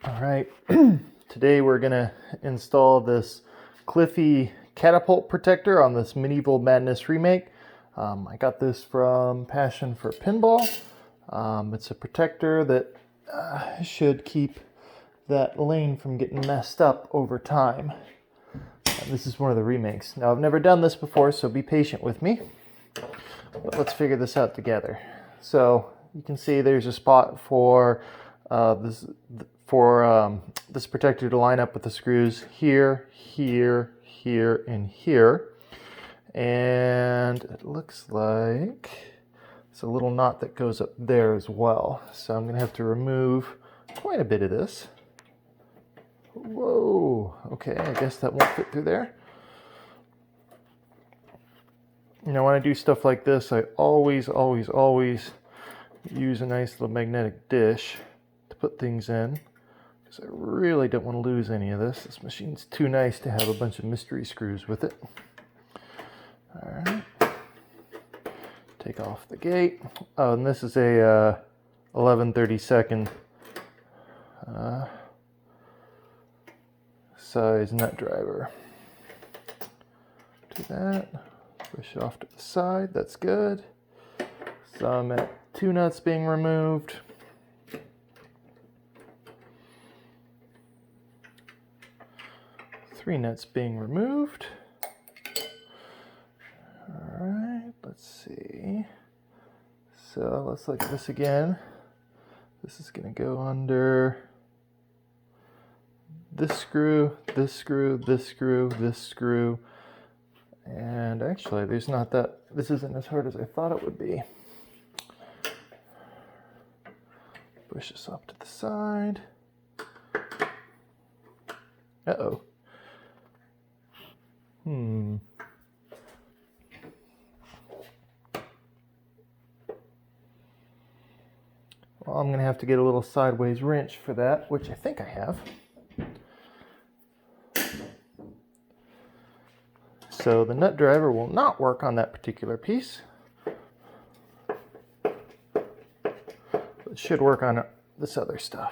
All right, today we're gonna install this Cliffy Catapult protector on this Medieval Madness remake. I got this from Passion for Pinball. It's a protector that should keep that lane from getting messed up over time. This is one of the remakes. Now I've never done this before, so be patient with me. But let's figure this out together. So you can see there's a spot for this protector to line up with the screws here, here, here, and here. And it looks like it's a little knot that goes up there as well. So I'm going to have to remove quite a bit of this. Whoa, okay, I guess that won't fit through there. You know, when I do stuff like this, I always use a nice little magnetic dish to put things in, because I really don't want to lose any of this. This machine's too nice to have a bunch of mystery screws with it. All right, take off the gate. Oh, and this is a 11/32 size nut driver. Do that. Push it off to the side. That's good. So I'm at 2 nuts being removed. Three nuts being removed. All right, let's see. So let's look at this again. This is going to go under this screw, this screw, this screw, this screw. And actually, this isn't as hard as I thought it would be. Push this off to the side. Uh-oh. Well, I'm going to have to get a little sideways wrench for that, which I think I have. So the nut driver will not work on that particular piece. It should work on this other stuff.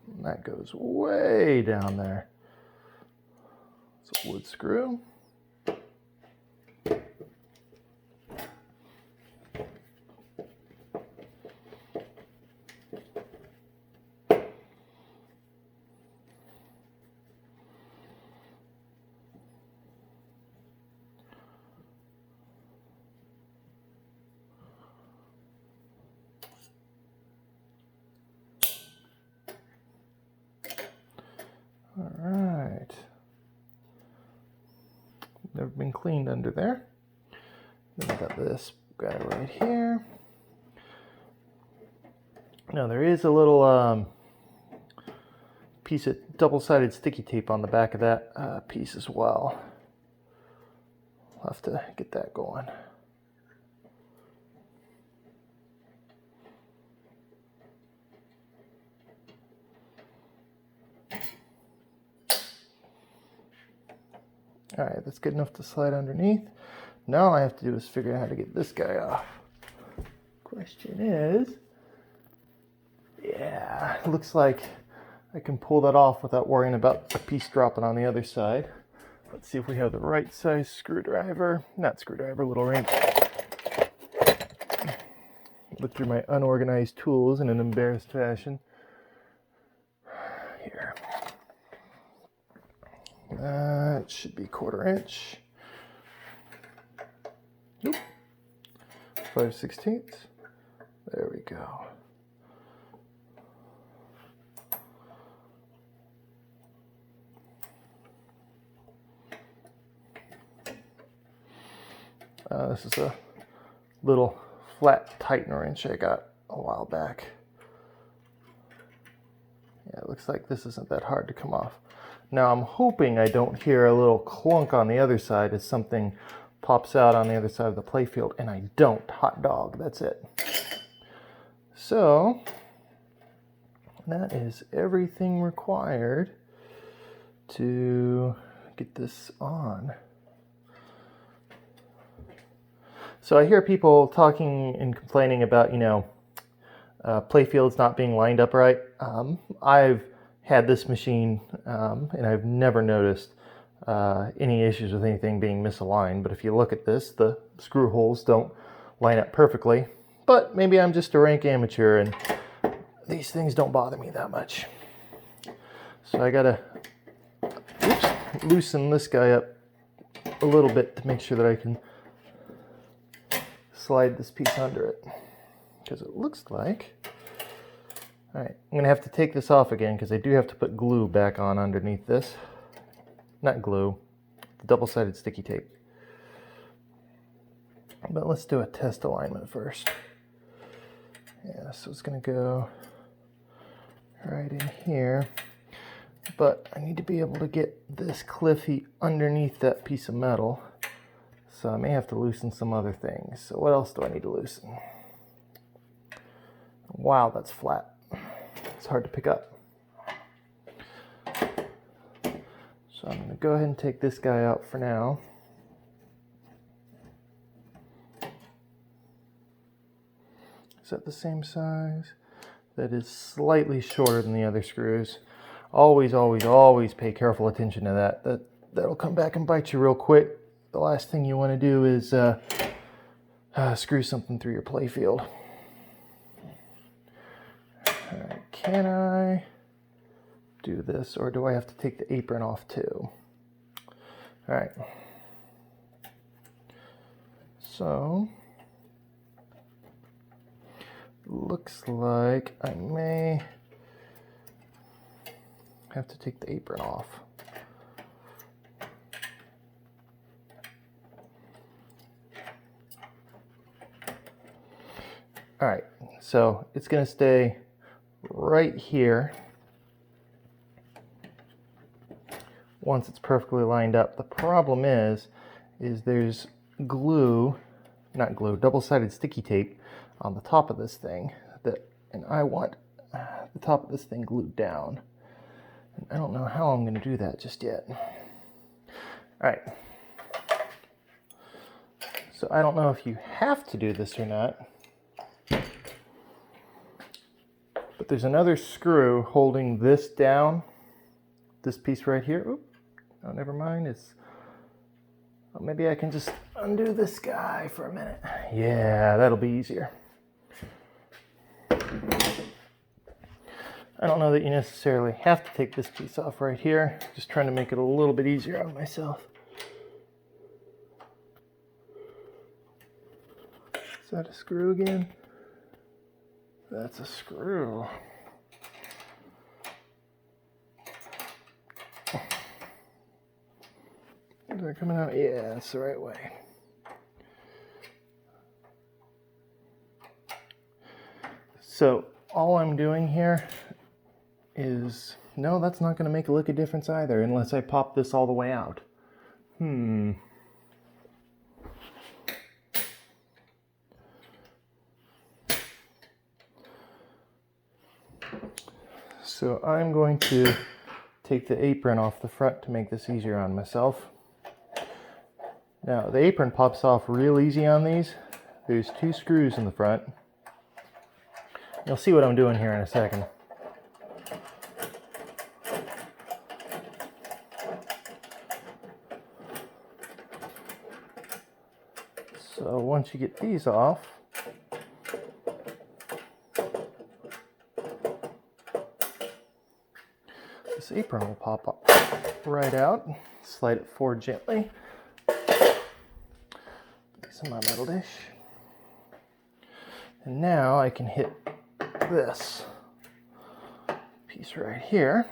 And that goes way down there. It's a wood screw. All right. Never been cleaned under there. Then we got this guy right here. Now there is a little piece of double-sided sticky tape on the back of that piece as well. I'll have to get that going. All right, that's good enough to slide underneath. Now all I have to do is figure out how to get this guy off. Question is, yeah, it looks like I can pull that off without worrying about a piece dropping on the other side. Let's see if we have the right size screwdriver. Not screwdriver, little wrench. Look through my unorganized tools in an embarrassed fashion. Here. It should be 1/4 inch. Nope. 5/16. There we go. This is a little flat Titan wrench I got a while back. Yeah, it looks like this isn't that hard to come off. Now I'm hoping I don't hear a little clunk on the other side as something pops out on the other side of the playfield, and I don't. Hot dog, that's it. So that is everything required to get this on. So I hear people talking and complaining about, playfields not being lined up right. I've had this machine and I've never noticed any issues with anything being misaligned. But if you look at this, the screw holes don't line up perfectly. But maybe I'm just a rank amateur and these things don't bother me that much. So I gotta loosen this guy up a little bit to make sure that I can slide this piece under it, because it looks like, all right, I'm gonna have to take this off again because I do have to put glue back on underneath this. Not glue, double-sided sticky tape. But let's do a test alignment first. Yeah, so it's gonna go right in here, but I need to be able to get this Cliffy underneath that piece of metal. So I may have to loosen some other things. So what else do I need to loosen? Wow, that's flat. It's hard to pick up. So I'm going to go ahead and take this guy out for now. Is that the same size? That is slightly shorter than the other screws. Always, always, always pay careful attention to that. That'll come back and bite you real quick. The last thing you want to do is screw something through your playfield. All right, can I do this, or do I have to take the apron off too? All right. So, looks like I may have to take the apron off. All right, so it's going to stay right here once it's perfectly lined up. The problem is there's glue, not glue, double-sided sticky tape on the top of this thing, and I want the top of this thing glued down. And I don't know how I'm going to do that just yet. All right. So I don't know if you have to do this or not. But there's another screw holding this down, this piece right here. Oop, oh, never mind. Well, maybe I can just undo this guy for a minute. Yeah, that'll be easier. I don't know that you necessarily have to take this piece off right here. Just trying to make it a little bit easier on myself. Is that a screw again? That's a screw. Is that coming out? Yeah, that's the right way. So all I'm doing here is, no, that's not going to make a lick of difference either unless I pop this all the way out. So I'm going to take the apron off the front to make this easier on myself. Now the apron pops off real easy on these. There's 2 screws in the front. You'll see what I'm doing here in a second. So once you get these off, this apron will pop up right out. Slide it forward gently. This is my metal dish. And now I can hit this piece right here.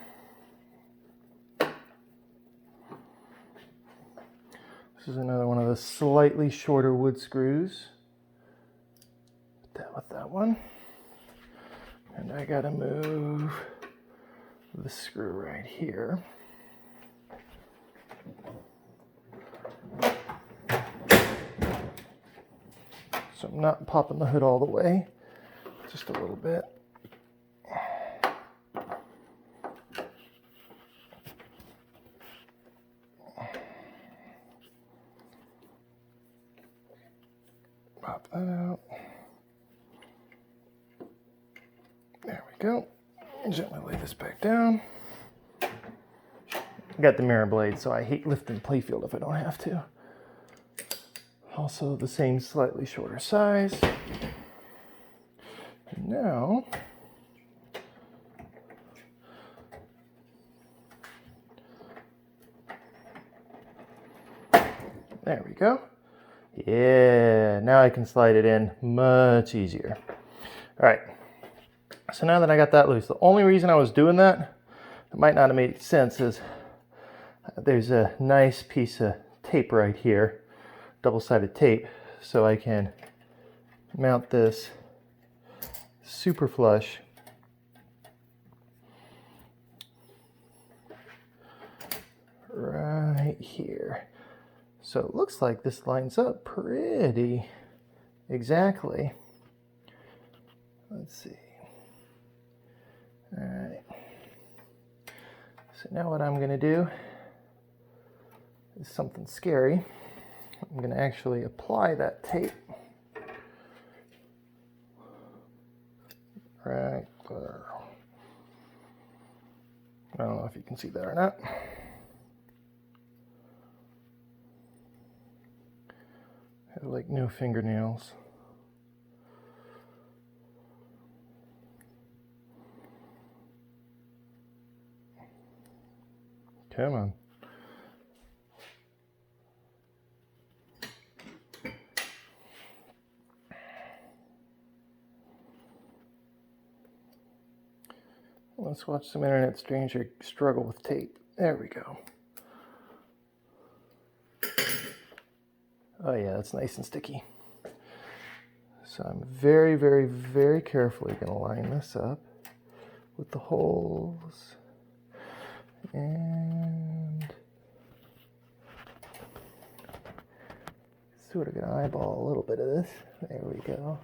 This is another one of the slightly shorter wood screws. Put that with that one. And I gotta move the screw right here. So I'm not popping the hood all the way, just a little bit. go. Gently lay this back down. I got the mirror blade, so I hate lifting the playfield if I don't have to. Also the same slightly shorter size. And now, there we go. Yeah, now I can slide it in much easier. All right, so now that I got that loose, the only reason I was doing that, it might not have made sense, is there's a nice piece of tape right here, double-sided tape, so I can mount this super flush right here. So it looks like this lines up pretty exactly. Let's see. All right. So now what I'm going to do is something scary. I'm going to actually apply that tape right there. I don't know if you can see that or not. I have like no fingernails. Come on. Let's watch some internet stranger struggle with tape. There we go. Oh yeah, that's nice and sticky. So I'm very, very, very carefully going to line this up with the holes. And sort of going to eyeball a little bit of this. There we go.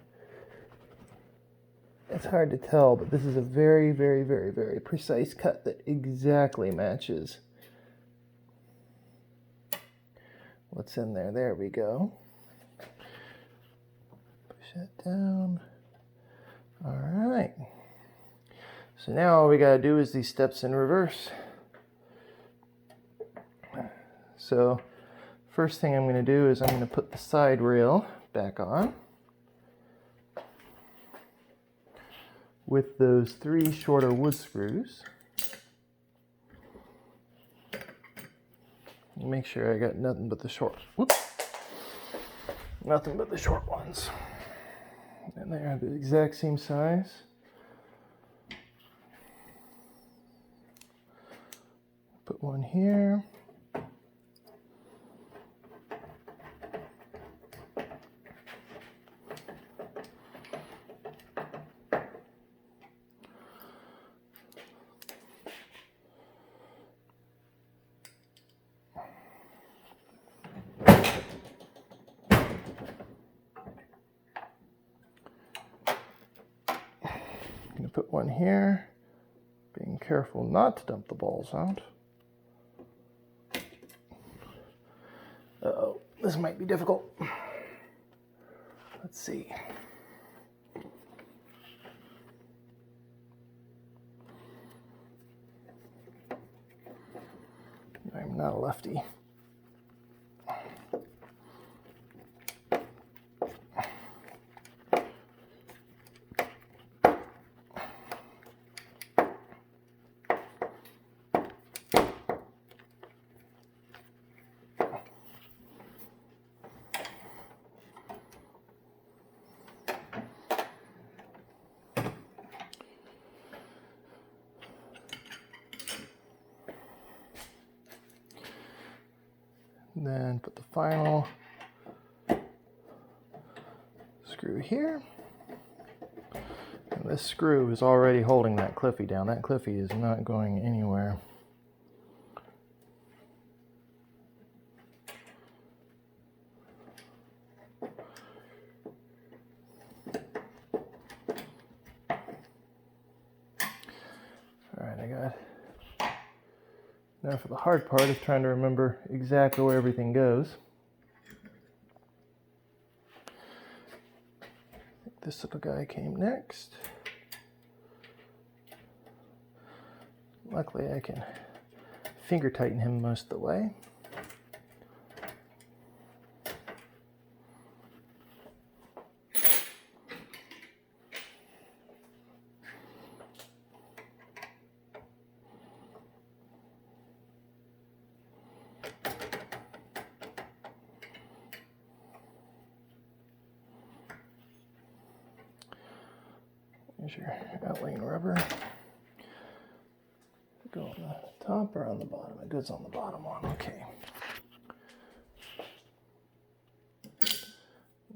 It's hard to tell, but this is a very, very, very, very precise cut that exactly matches what's in there. There we go. Push that down. All right. So now all we got to do is these steps in reverse. So first thing I'm going to do is I'm going to put the side rail back on with those 3 shorter wood screws. Make sure I got nothing but the short, nothing but the short ones. And they are the exact same size. Put one here. Put one here, being careful not to dump the balls out. Uh-oh, this might be difficult. Let's see. I'm not a lefty. Then put the final screw here. And this screw is already holding that Cliffy down. That Cliffy is not going anywhere. Alright, I got now for the hard part is trying to remember exactly where everything goes. This little guy came next. Luckily I can finger tighten him most of the way. There's your outlaying rubber. Go on the top or on the bottom? It goes on the bottom one. Okay.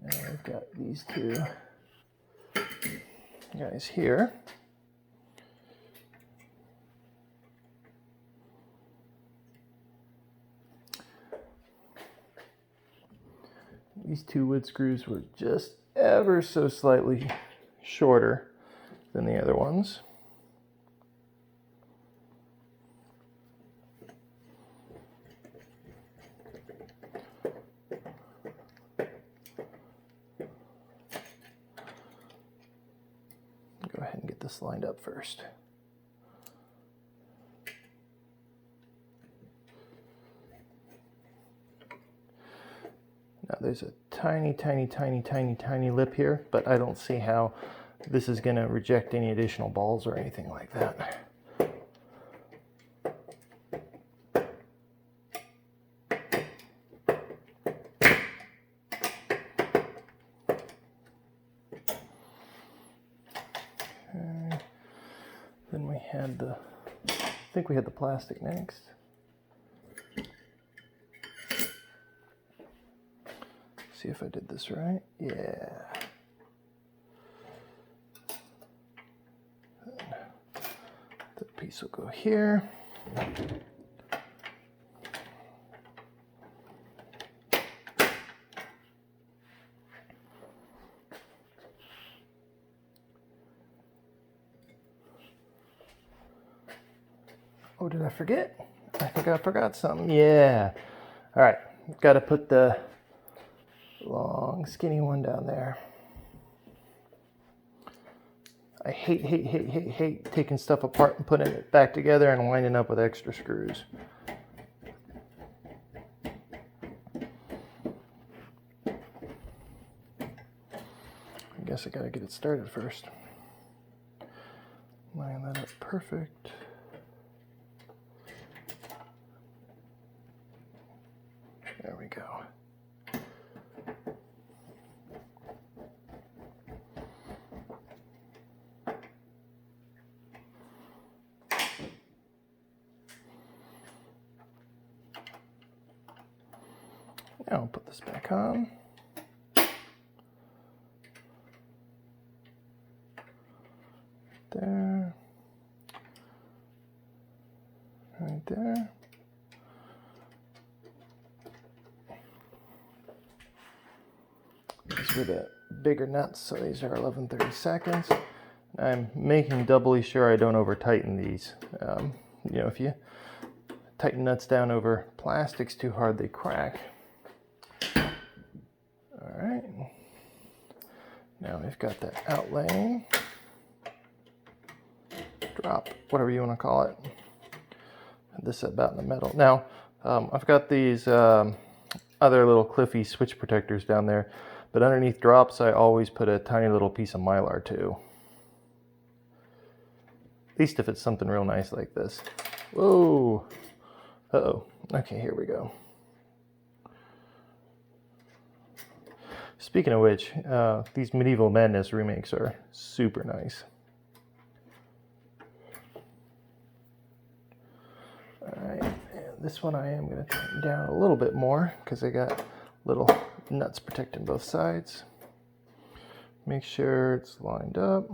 Now we've got these two guys here. These two wood screws were just ever so slightly shorter than the other ones. Go ahead and get this lined up first. Now there's a tiny lip here, but I don't see how this is going to reject any additional balls or anything like that. Okay. Then we had the, I think we had the plastic next. See if I did this right. Yeah. That piece will go here. Oh, did I forget? I think I forgot something. Yeah. All right. Got to put the long, skinny one down there. I hate taking stuff apart and putting it back together and winding up with extra screws. I guess I gotta get it started first. Line that up perfect. There we go. Now I'll put this back on. There. Right there. These were the bigger nuts, so these are 11/32. I'm making doubly sure I don't over tighten these. You know, if you tighten nuts down over plastics too hard, they crack. All right. Now we've got the outlaying, drop, whatever you want to call it. This about in the middle. Now, I've got these other little Cliffy switch protectors down there, but underneath drops, I always put a tiny little piece of Mylar too. At least if it's something real nice like this. Whoa. Uh-oh. Okay, here we go. Speaking of which, these Medieval Madness remakes are super nice. Alright, and this one I am going to tighten down a little bit more because I got little nuts protecting both sides. Make sure it's lined up.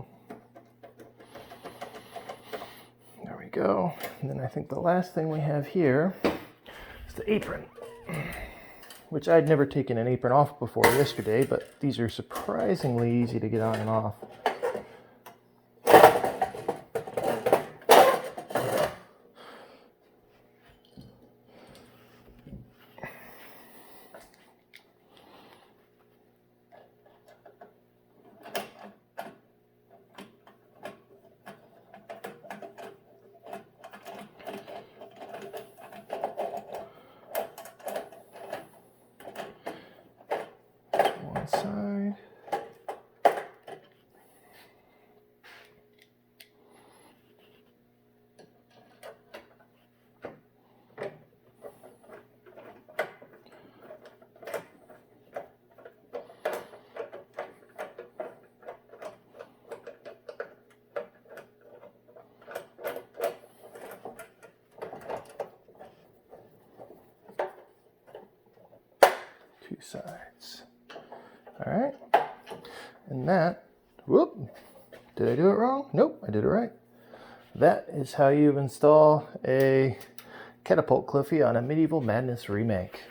There we go. And then I think the last thing we have here is the apron, which I'd never taken an apron off before yesterday, but these are surprisingly easy to get on and off. sides. All right. And that, whoop, did I do it wrong? Nope, I did it right. That is how you install a Catapult Cliffy on a Medieval Madness remake.